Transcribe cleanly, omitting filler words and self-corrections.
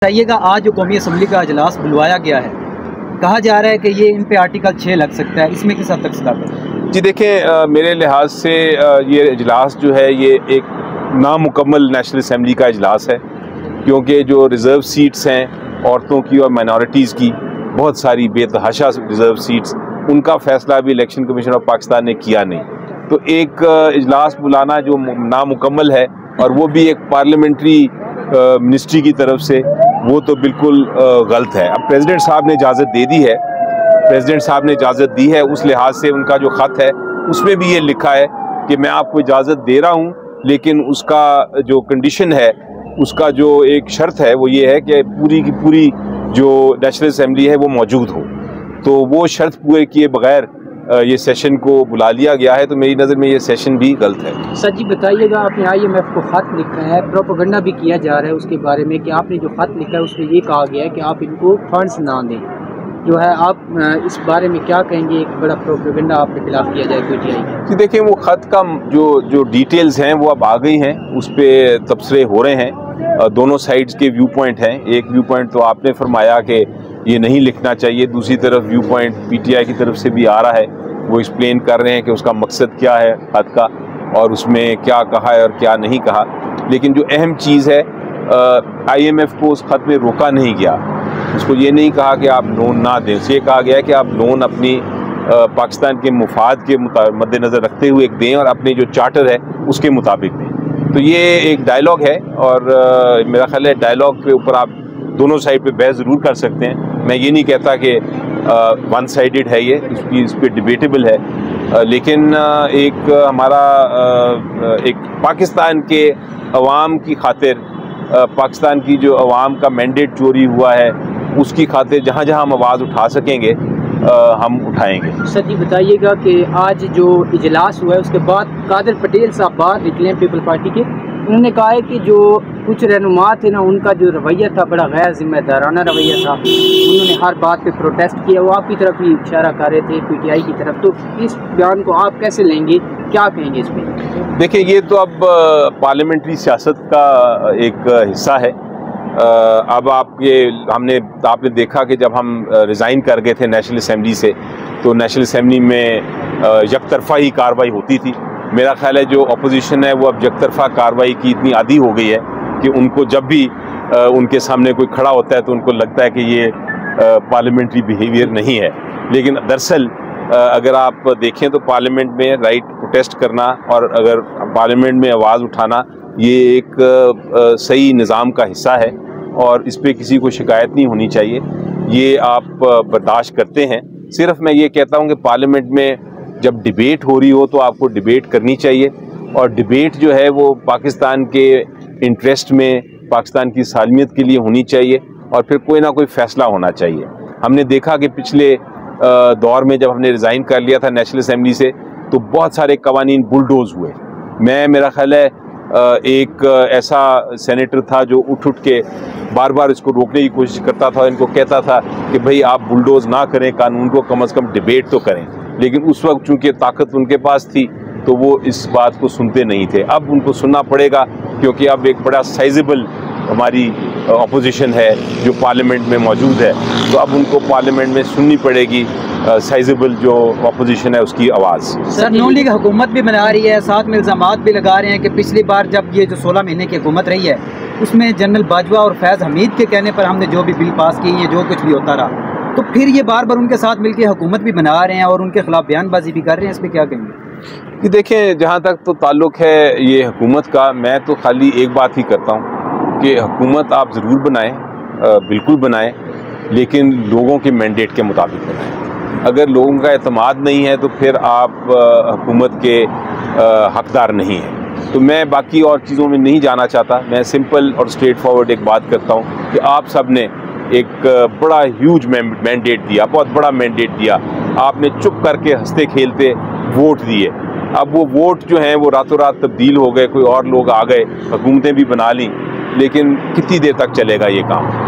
बताइएगा, आज जो कौमी असम्बली का इजलास बुलवाया गया है, कहा जा रहा है कि ये इन पे आर्टिकल 6 लग सकता है, इसमें किस हद तक सदाकत है? जी देखें, मेरे लिहाज से ये इजलास जो है ये एक नामुकम्मल नेशनल असम्बली का इजलास है, क्योंकि जो रिज़र्व सीट्स हैं औरतों की और माइनॉरिटीज़ की, बहुत सारी बेतहाशा रिज़र्व सीट्स, उनका फ़ैसला भी इलेक्शन कमीशन ऑफ पाकिस्तान ने किया नहीं। तो एक इजलास बुलाना जो नामुकम्मल है और वो भी एक पार्लियामेंट्री मिनिस्ट्री की तरफ से, वो तो बिल्कुल गलत है। अब प्रेसिडेंट साहब ने इजाज़त दे दी है, प्रेसिडेंट साहब ने इजाज़त दी है, उस लिहाज से उनका जो ख़त है उसमें भी ये लिखा है कि मैं आपको इजाज़त दे रहा हूँ, लेकिन उसका जो कंडीशन है, उसका जो एक शर्त है वो ये है कि पूरी की पूरी जो नेशनल असम्बली है वो मौजूद हो। तो वो शर्त पूरे किए बगैर ये सेशन को बुला लिया गया है, तो मेरी नज़र में ये सेशन भी गलत है। सर जी बताइएगा, आपने IMF को ख़त लिखा है, प्रोपेगेंडा भी किया जा रहा है उसके बारे में कि आपने जो ख़त लिखा है उसमें ये कहा गया है कि आप इनको फंड्स ना दें, जो है आप इस बारे में क्या कहेंगे? एक बड़ा प्रोपेगेंडा आपके खिलाफ किया जाए PTI का। कि देखिए, वो ख़त का जो डिटेल्स हैं वो अब आ गई हैं, उस पर तबसरे हो रहे हैं, दोनों साइड्स के व्यू पॉइंट हैं। एक व्यू पॉइंट तो आपने फरमाया कि ये नहीं लिखना चाहिए, दूसरी तरफ व्यू पॉइंट PTI की तरफ से भी आ रहा है, वो एक्सप्लेन कर रहे हैं कि उसका मकसद क्या है ख़त का और उसमें क्या कहा है और क्या नहीं कहा। लेकिन जो अहम चीज़ है, IMF को उस ख़त में रोका नहीं गया, उसको ये नहीं कहा कि आप लोन ना दें, उससे ये कहा गया कि आप लोन अपनी पाकिस्तान के मुफाद के मद्देनज़र रखते हुए दें और अपने जो चार्टर है उसके मुताबिक दें। तो ये एक डायलॉग है और मेरा ख्याल है डायलॉग के ऊपर आप दोनों साइड पे बहस ज़रूर कर सकते हैं। मैं ये नहीं कहता कि वन साइडेड है ये, इस पर डिबेटेबल है, लेकिन एक हमारा एक पाकिस्तान के अवाम की खातिर, पाकिस्तान की जो अवाम का मैंडेट चोरी हुआ है उसकी खातिर जहाँ जहाँ हम आवाज़ उठा सकेंगे हम उठाएंगे। सर जी बताइएगा कि आज जो इजलास हुआ है उसके बाद कादिर पटेल साहब बाहर निकले हैं पीपल पार्टी के, उन्होंने कहा है कि जो कुछ रहनुमा थे ना, उनका जो रवैया था बड़ा गैर जिम्मेदाराना रवैया था, उन्होंने हर बात पे प्रोटेस्ट किया, वो आपकी तरफ ही इशारा कर रहे थे PTI की तरफ। तो इस बयान को आप कैसे लेंगे, क्या कहेंगे इस पर? देखिए, ये तो अब पार्लियामेंट्री सियासत का एक हिस्सा है। अब आपने देखा कि जब हम रिज़ाइन कर गए थे नेशनल असम्बली से, तो नेशनल असम्बली में यकतरफा ही कार्रवाई होती थी। मेरा ख्याल है जो अपोजिशन है वो अब यकतरफा कार्रवाई की इतनी आदी हो गई है कि उनको जब भी उनके सामने कोई खड़ा होता है तो उनको लगता है कि ये पार्लियामेंट्री बिहेवियर नहीं है। लेकिन दरअसल अगर आप देखें तो पार्लियामेंट में राइट प्रोटेस्ट करना और अगर पार्लियामेंट में आवाज़ उठाना, ये एक सही निज़ाम का हिस्सा है और इस पर किसी को शिकायत नहीं होनी चाहिए। ये आप बर्दाश्त करते हैं। सिर्फ मैं ये कहता हूँ कि पार्लियामेंट में जब डिबेट हो रही हो तो आपको डिबेट करनी चाहिए, और डिबेट जो है वो पाकिस्तान के इंटरेस्ट में, पाकिस्तान की सालमियत के लिए होनी चाहिए और फिर कोई ना कोई फ़ैसला होना चाहिए। हमने देखा कि पिछले दौर में जब हमने रिज़ाइन कर लिया था नेशनल असम्बली से, तो बहुत सारे कवानीन बुलडोज हुए। मेरा ख्याल है एक ऐसा सेनेटर था जो उठ के बार बार इसको रोकने की कोशिश करता था, इनको कहता था कि भाई आप बुलडोज ना करें कानून को, कम से कम डिबेट तो करें। लेकिन उस वक्त चूंकि ताकत उनके पास थी तो वो इस बात को सुनते नहीं थे। अब उनको सुनना पड़ेगा, क्योंकि अब एक बड़ा साइजेबल हमारी अपोजिशन है जो पार्लियामेंट में मौजूद है, तो अब उनको पार्लियामेंट में सुननी पड़ेगी साइजेबल जो अपोजिशन है उसकी आवाज़। सर, नून लीग हुकूमत भी बना रही है, साथ में इल्ज़ामात भी लगा रहे हैं कि पिछली बार जब ये जो 16 महीने की हुकूमत रही है उसमें जनरल बाजवा और फैज़ हमीद के कहने पर हमने जो भी बिल पास किए हैं, जो कुछ भी होता रहा, तो फिर ये बार बार उनके साथ मिलकर हुकूमत भी बना रहे हैं और उनके खिलाफ बयानबाजी भी कर रहे हैं। इस पर क्या कहेंगे? कि देखें, जहाँ तक तो ताल्लुक़ है ये हुकूमत का, मैं तो खाली एक बात ही करता हूँ कि हुकूमत आप ज़रूर बनाएं, बिल्कुल बनाएं, लेकिन लोगों के मैंडेट के मुताबिक बनाएं। अगर लोगों का एतमाद नहीं है तो फिर आप हुकूमत के हकदार नहीं हैं। तो मैं बाकी और चीज़ों में नहीं जाना चाहता, मैं सिंपल और स्ट्रेट फॉरवर्ड एक बात करता हूँ कि आप सब ने एक बड़ा ह्यूज मैंडेट दिया, बहुत बड़ा मैंडेट दिया, आपने चुप करके हंसते खेलते वोट दिए। अब वो वोट जो हैं वो रातों रात तब्दील हो गए, कोई और लोग आ गए, हुकूमतें भी बना लीं, लेकिन कितनी देर तक चलेगा ये काम?